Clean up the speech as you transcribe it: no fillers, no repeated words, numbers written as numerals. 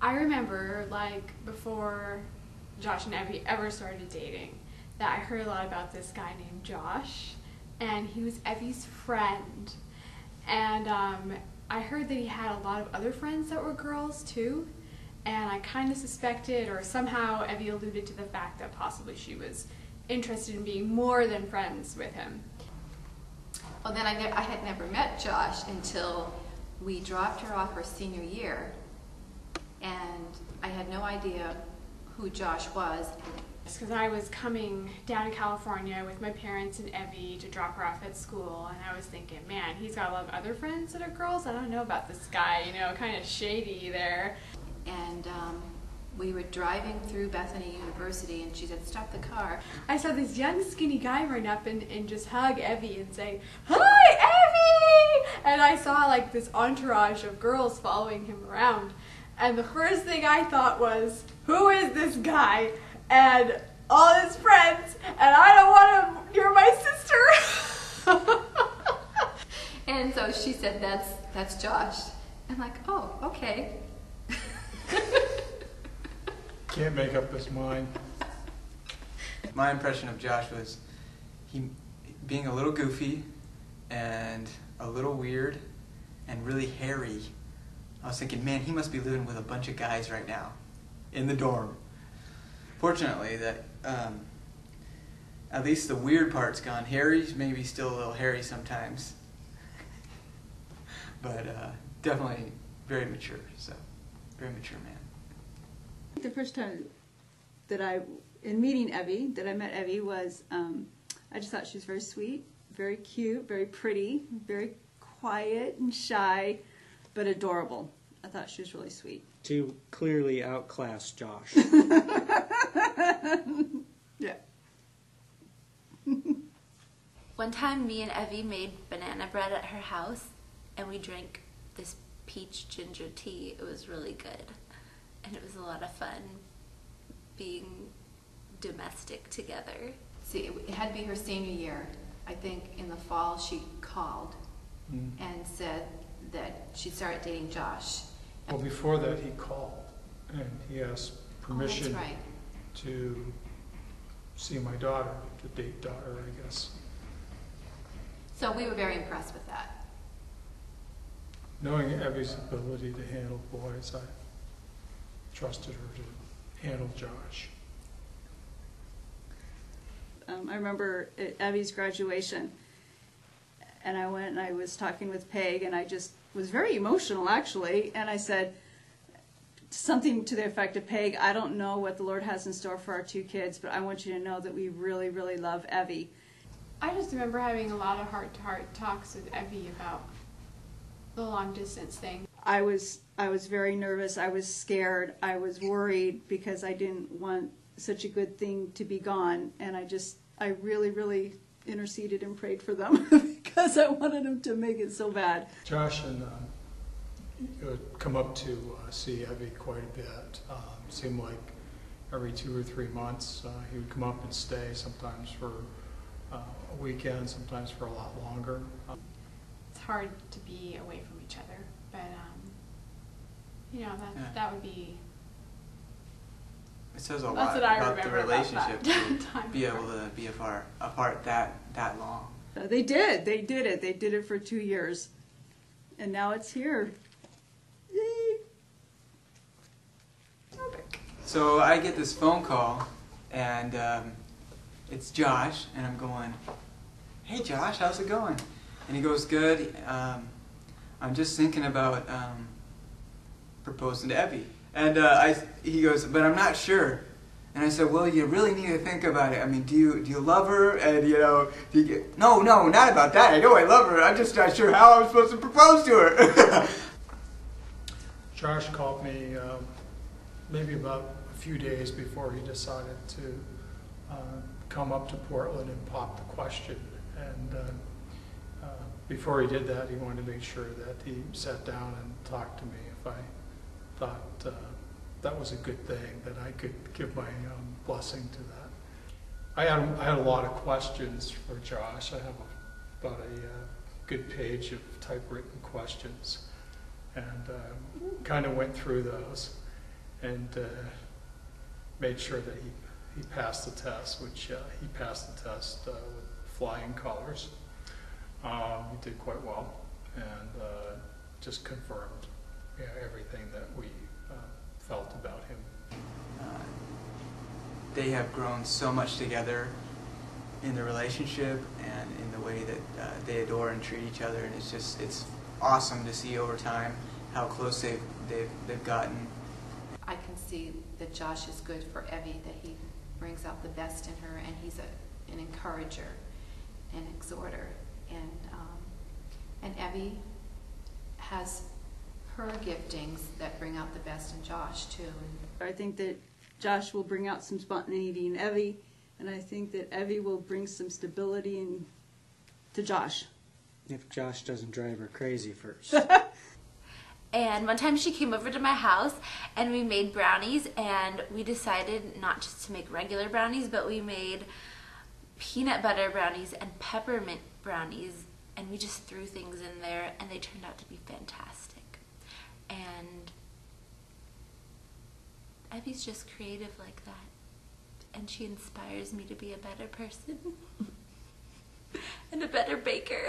I remember, like, before Josh and Evie ever started dating, that I heard a lot about this guy named Josh, and he was Evie's friend. And I heard that he had a lot of other friends that were girls, too. And I kind of suspected, or somehow Evie alluded to the fact that possibly she was interested in being more than friends with him. Well, then I had never met Josh until we dropped her off her senior year, and I had no idea who Josh was. Because I was coming down to California with my parents and Evie to drop her off at school, and I was thinking, man, he's got a lot of other friends that are girls. I don't know about this guy, you know, kind of shady there. And we were driving through Bethany University, and she said, "Stop the car." I saw this young skinny guy run up and just hug Evie and say, "Hi, Evie!" And I saw like this entourage of girls following him around. And the first thing I thought was, who is this guy? And all his friends, and I don't want him near my sister. And so she said, that's Josh. I'm like, oh, okay. Can't make up his mind. My impression of Josh was he being a little goofy and a little weird and really hairy. I was thinking, man, he must be living with a bunch of guys right now in the dorm. Fortunately, that at least the weird part's gone. Harry's maybe still a little hairy sometimes, but definitely very mature. So, very mature man. The first time that in meeting Evie, that I met Evie was, I just thought she was very sweet, very cute, very pretty, very quiet and shy, but adorable. I thought she was really sweet. To clearly outclass Josh. Yeah. One time me and Evie made banana bread at her house, and we drank this peach ginger tea. It was really good. And it was a lot of fun being domestic together. See, it had to be her senior year. I think in the fall she called and said that she started dating Josh. Well, before that he called and he asked permission that's right. to see my daughter, to date daughter, I guess. So we were very impressed with that. Knowing Evie's ability to handle boys, I trusted her to handle Josh. I remember at Evie's graduation, and I went and I was talking with Peg, and I just was very emotional, actually, and I said something to the effect of, Peg, I don't know what the Lord has in store for our two kids, but I want you to know that we really, really love Evie. I just remember having a lot of heart-to-heart talks with Evie about the long-distance thing. I was very nervous. I was scared. I was worried because I didn't want such a good thing to be gone, and I really, really interceded and prayed for them because I wanted them to make it so bad. Josh and would come up to see Evie quite a bit. Seemed like every 2 or 3 months he would come up and stay, sometimes for a weekend, sometimes for a lot longer. It's hard to be away from each other, but you know, that would be. It says a lot That's what I about the remember about relationship that to be able to be apart that long. They did it. They did it for 2 years, and now it's here. Yay. So I get this phone call, and it's Josh, and I'm going, "Hey Josh, how's it going?" And he goes, "Good. I'm just thinking about proposing to Evie." And he goes, "But I'm not sure." And I said, "Well, you really need to think about it. I mean, do you love her? And you know, no, not about that. I know I love her. I'm just not sure how I'm supposed to propose to her." Josh called me maybe about a few days before he decided to come up to Portland and pop the question. And before he did that, he wanted to make sure that he sat down and talked to me if I thought that was a good thing, that I could give my blessing to that. I had a lot of questions for Josh. I have about a good page of typewritten questions, and kind of went through those. and made sure that he passed the test, which he passed the test with flying colors. He did quite well, and just confirmed everything that we felt about him. They have grown so much together in the relationship and in the way that they adore and treat each other, and it's awesome to see over time how close they've gotten. I can see that Josh is good for Evie, that he brings out the best in her, and he's an encourager, an exhorter, and Evie has her giftings that bring out the best in Josh too. I think that Josh will bring out some spontaneity in Evie, and I think that Evie will bring some stability to Josh. If Josh doesn't drive her crazy first. And one time she came over to my house and we made brownies, and we decided not just to make regular brownies, but we made peanut butter brownies and peppermint brownies, and we just threw things in there and they turned out to be fantastic. And Evie's just creative like that, and she inspires me to be a better person and a better baker.